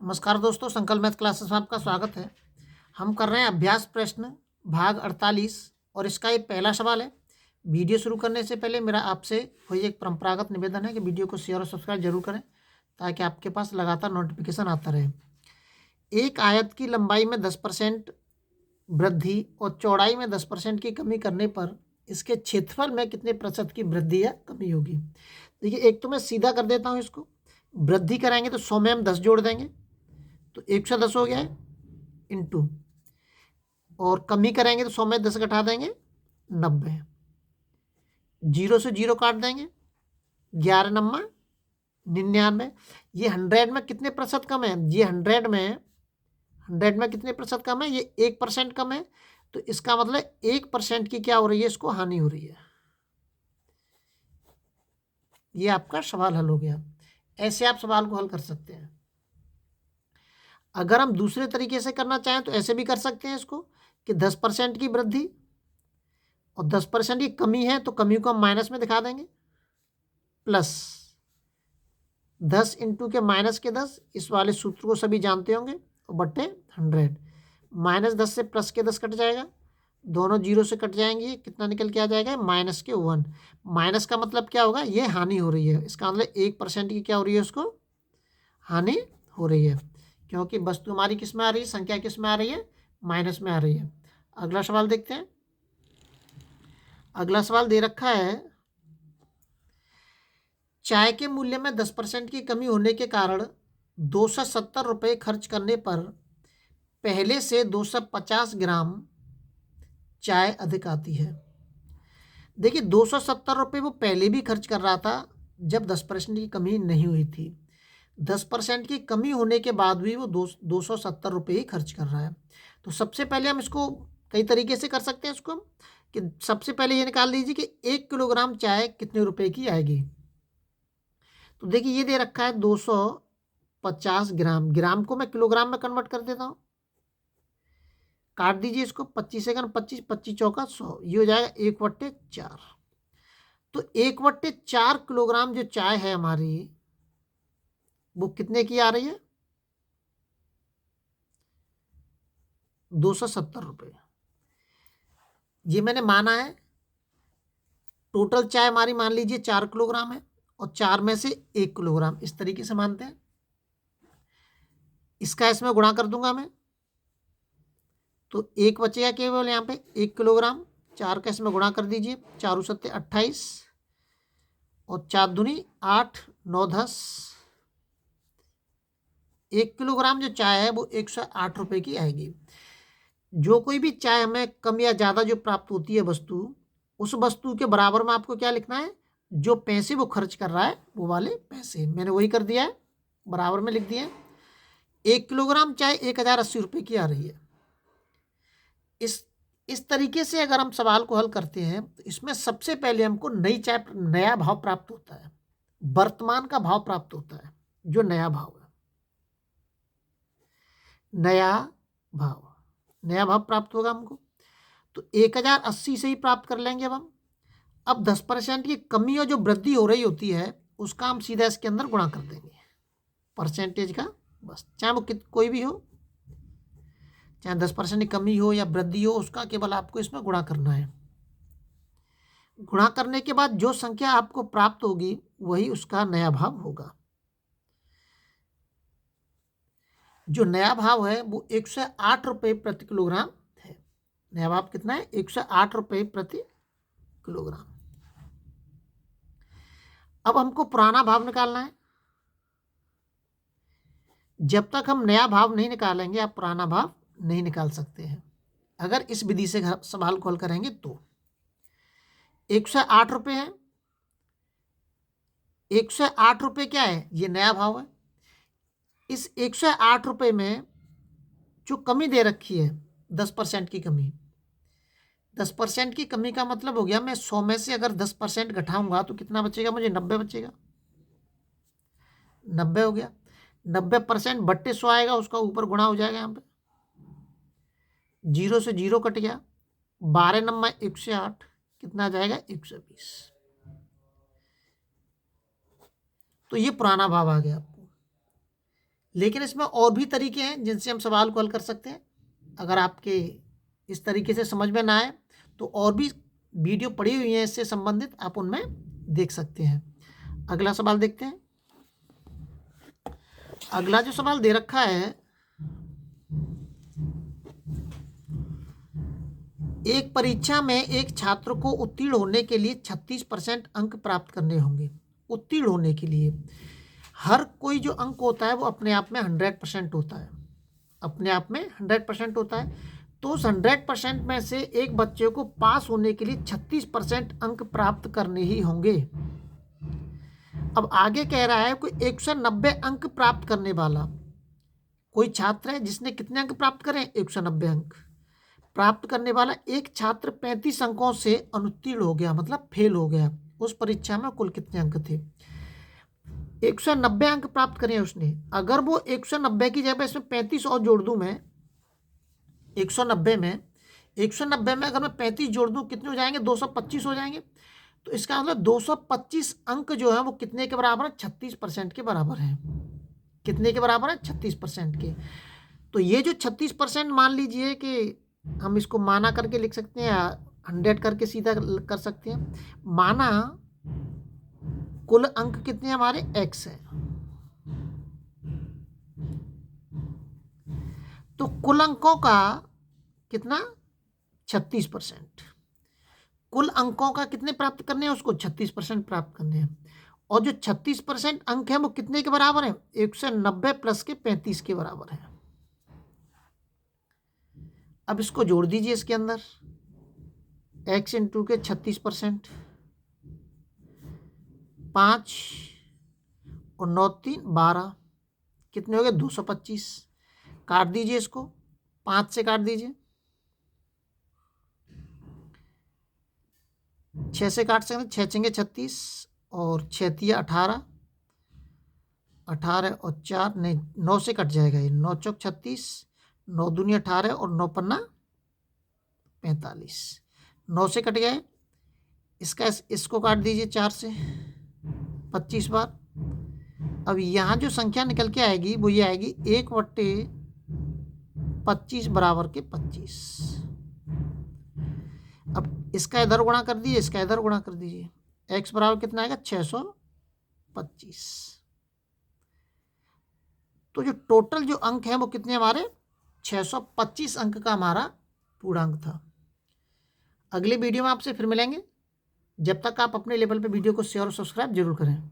नमस्कार दोस्तों, संकल्प मैथ क्लासेस में आपका स्वागत है। हम कर रहे हैं अभ्यास प्रश्न भाग 48 और इसका ये पहला सवाल है। वीडियो शुरू करने से पहले मेरा आपसे वही एक परंपरागत निवेदन है कि वीडियो को शेयर और सब्सक्राइब जरूर करें ताकि आपके पास लगातार नोटिफिकेशन आता रहे। एक आयत की लंबाई में 10% वृद्धि और चौड़ाई में 10% की कमी करने पर इसके क्षेत्रफल में कितने प्रतिशत की वृद्धि या कमी होगी। देखिए, एक तो मैं सीधा कर देता हूँ इसको। वृद्धि कराएंगे तो 100 में हम 10 जोड़ देंगे तो 110 हो गया है इंटू, और कमी करेंगे तो 100 में 10 घटा देंगे 90, जीरो से जीरो काट देंगे 11 नम्मा 99। ये 100 में कितने प्रतिशत कम है, ये 100 में कितने प्रतिशत कम है, ये 1% कम है। तो इसका मतलब 1% की क्या हो रही है, इसको हानि हो रही है। ये आपका सवाल हल हो गया। ऐसे आप सवाल को हल कर सकते हैं। अगर हम दूसरे तरीके से करना चाहें तो ऐसे भी कर सकते हैं इसको कि 10% की वृद्धि और 10% की कमी है तो कमी को हम माइनस में दिखा देंगे, प्लस 10 इंटू के माइनस के 10, इस वाले सूत्र को सभी जानते होंगे, और बट्टे 100। -10 से प्लस के 10 कट जाएगा, दोनों जीरो से कट जाएंगे, कितना निकल के आ जाएगा माइनस के 1। माइनस का मतलब क्या होगा, ये हानि हो रही है। इसका मतलब 1% की क्या हो रही है, उसको हानि हो रही है, क्योंकि वस्तु हमारी किस में आ रही है, संख्या किस में आ रही है, माइनस में आ रही है। अगला सवाल देखते हैं। अगला सवाल दे रखा है, चाय के मूल्य में 10% की कमी होने के कारण 270 रुपये खर्च करने पर पहले से 250 ग्राम चाय अधिक आती है। देखिए, 270 रुपये वो पहले भी खर्च कर रहा था जब 10% की कमी नहीं हुई थी। 10% की कमी होने के बाद भी वो 270 रुपये ही खर्च कर रहा है। तो सबसे पहले हम इसको कई तरीके से कर सकते हैं इसको हम, कि सबसे पहले ये निकाल लीजिए कि 1 किलोग्राम चाय कितने रुपए की आएगी। तो देखिए, ये दे रखा है 250 ग्राम, ग्राम को मैं किलोग्राम में कन्वर्ट कर देता हूँ। काट दीजिए इसको, 25 से 25, 25 चौका 100, ये हो जाएगा 1/4। तो 1/4 किलोग्राम जो चाय है हमारी, वो कितने की आ रही है, 270 रुपये। ये मैंने माना है। टोटल चाय हमारी मान लीजिए 4 किलोग्राम है, और 4 में से 1 किलोग्राम, इस तरीके से मानते हैं। इसका इसमें गुणा कर दूंगा मैं, तो 1 बचेगा केवल यहाँ पे 1 किलोग्राम। 4 का इसमें गुणा कर दीजिए, 4 सत्ते 28, और 4 दूनी 8, 9 10। 1 किलोग्राम जो चाय है वो 108 रुपये की आएगी। जो कोई भी चाय हमें कम या ज़्यादा जो प्राप्त होती है वस्तु, उस वस्तु के बराबर में आपको क्या लिखना है, जो पैसे वो खर्च कर रहा है वो वाले पैसे। मैंने वही कर दिया है, बराबर में लिख दिया है। 1 किलोग्राम चाय 1080 रुपये की आ रही है। इस तरीके से अगर हम सवाल को हल करते हैं तो इसमें सबसे पहले हमको नई चाय नया भाव प्राप्त होता है, वर्तमान का भाव प्राप्त होता है, जो नया भाव है, नया भाव प्राप्त होगा हमको। तो 1080 से ही प्राप्त कर लेंगे अब 10% की कमी और जो वृद्धि हो रही होती है उसका हम सीधा इसके अंदर गुणा कर देंगे, परसेंटेज का, बस। चाहे वो कोई भी हो, चाहे 10% की कमी हो या वृद्धि हो, उसका केवल आपको इसमें गुणा करना है। गुणा करने के बाद जो संख्या आपको प्राप्त होगी वही उसका नया भाव होगा। जो नया भाव है वो 108 रुपये प्रति किलोग्राम है। नया भाव कितना है, 108 रुपये प्रति किलोग्राम। अब हमको पुराना भाव निकालना है। जब तक हम नया भाव नहीं निकालेंगे आप पुराना भाव नहीं निकाल सकते हैं। अगर इस विधि से सवाल को हल करेंगे तो 108 रुपये है। 108 रुपये क्या है, ये नया भाव है। इस 108 रुपये में जो कमी दे रखी है 10% की कमी, 10% की कमी का मतलब हो गया, मैं 100 में से अगर 10% घटाऊंगा तो कितना बचेगा मुझे, 90 बचेगा। 90 हो गया। 90% बट्टे 100 आएगा, उसका ऊपर गुणा हो जाएगा यहाँ पे, जीरो से जीरो कट गया, 12 नंबर 108, कितना आ जाएगा 120। तो ये पुराना भाव आ गया आपको। लेकिन इसमें और भी तरीके हैं जिनसे हम सवाल को हल कर सकते हैं। अगर आपके इस तरीके से समझ में ना आए तो और भी वीडियो पड़ी हुई हैं इससे संबंधित, आप उनमें देख सकते हैं। अगला सवाल देखते हैं। अगला जो सवाल दे रखा है, एक परीक्षा में एक छात्र को उत्तीर्ण होने के लिए 36% अंक प्राप्त करने होंगे। उत्तीर्ण होने के लिए हर कोई जो अंक होता है वो अपने आप में 100% होता है, अपने आप में 100% होता है। तो उस 100% में से एक बच्चे को पास होने के लिए 36% अंक प्राप्त करने ही होंगे। अब आगे कह रहा है कोई 190 अंक प्राप्त करने वाला कोई छात्र है जिसने कितने अंक प्राप्त करें, 190 अंक प्राप्त करने वाला एक छात्र 35 अंकों से अनुत्तीर्ण हो गया, मतलब फेल हो गया। उस परीक्षा में कुल कितने अंक थे, 190 अंक प्राप्त करें उसने। अगर वो 190 की जगह इसमें 35 और जोड़ दूं मैं, 190 में अगर मैं 35 जोड़ दूं कितने हो जाएंगे, 225 हो जाएंगे। तो इसका मतलब 225 अंक जो है वो कितने के बराबर है, 36% के बराबर है। कितने के बराबर है, 36% के। तो ये जो 36% मान लीजिए कि हम इसको माना करके लिख सकते हैं या 100 करके सीधा कर सकते हैं। माना कुल अंक कितने हमारे x है, तो कुल अंकों का कितना 36%। कुल अंकों का कितने प्राप्त करने हैं, उसको 36% प्राप्त करने हैं। और जो 36% अंक है वो कितने के बराबर है, 190 प्लस के 35 के बराबर है। अब इसको जोड़ दीजिए इसके अंदर, x इंटू के 36%, 5 और 9 3 12, कितने हो गए 225। काट दीजिए इसको, 5 से काट दीजिए, 6 से काट सकते, 6 छंगे 36 और 6 तिया 18, 18 और 4 नहीं 9 से कट जाएगा ये, 9 चौक 36, 9 दूनी 18 और 9 पन्ना 45, 9 से कट गए। इसको काट दीजिए 4 से 25 बार। अब यहाँ जो संख्या निकल के आएगी वो ये आएगी 1/25 बराबर के 25। अब इसका इधर गुणा कर दीजिए, इसका इधर गुणा कर दीजिए, x बराबर कितना आएगा 625। तो जो टोटल जो अंक है वो कितने हमारे 625 अंक का हमारा पूर्णांक था। अगले वीडियो में आपसे फिर मिलेंगे। जब तक आप अपने लेवल पे वीडियो को शेयर और सब्सक्राइब जरूर करें।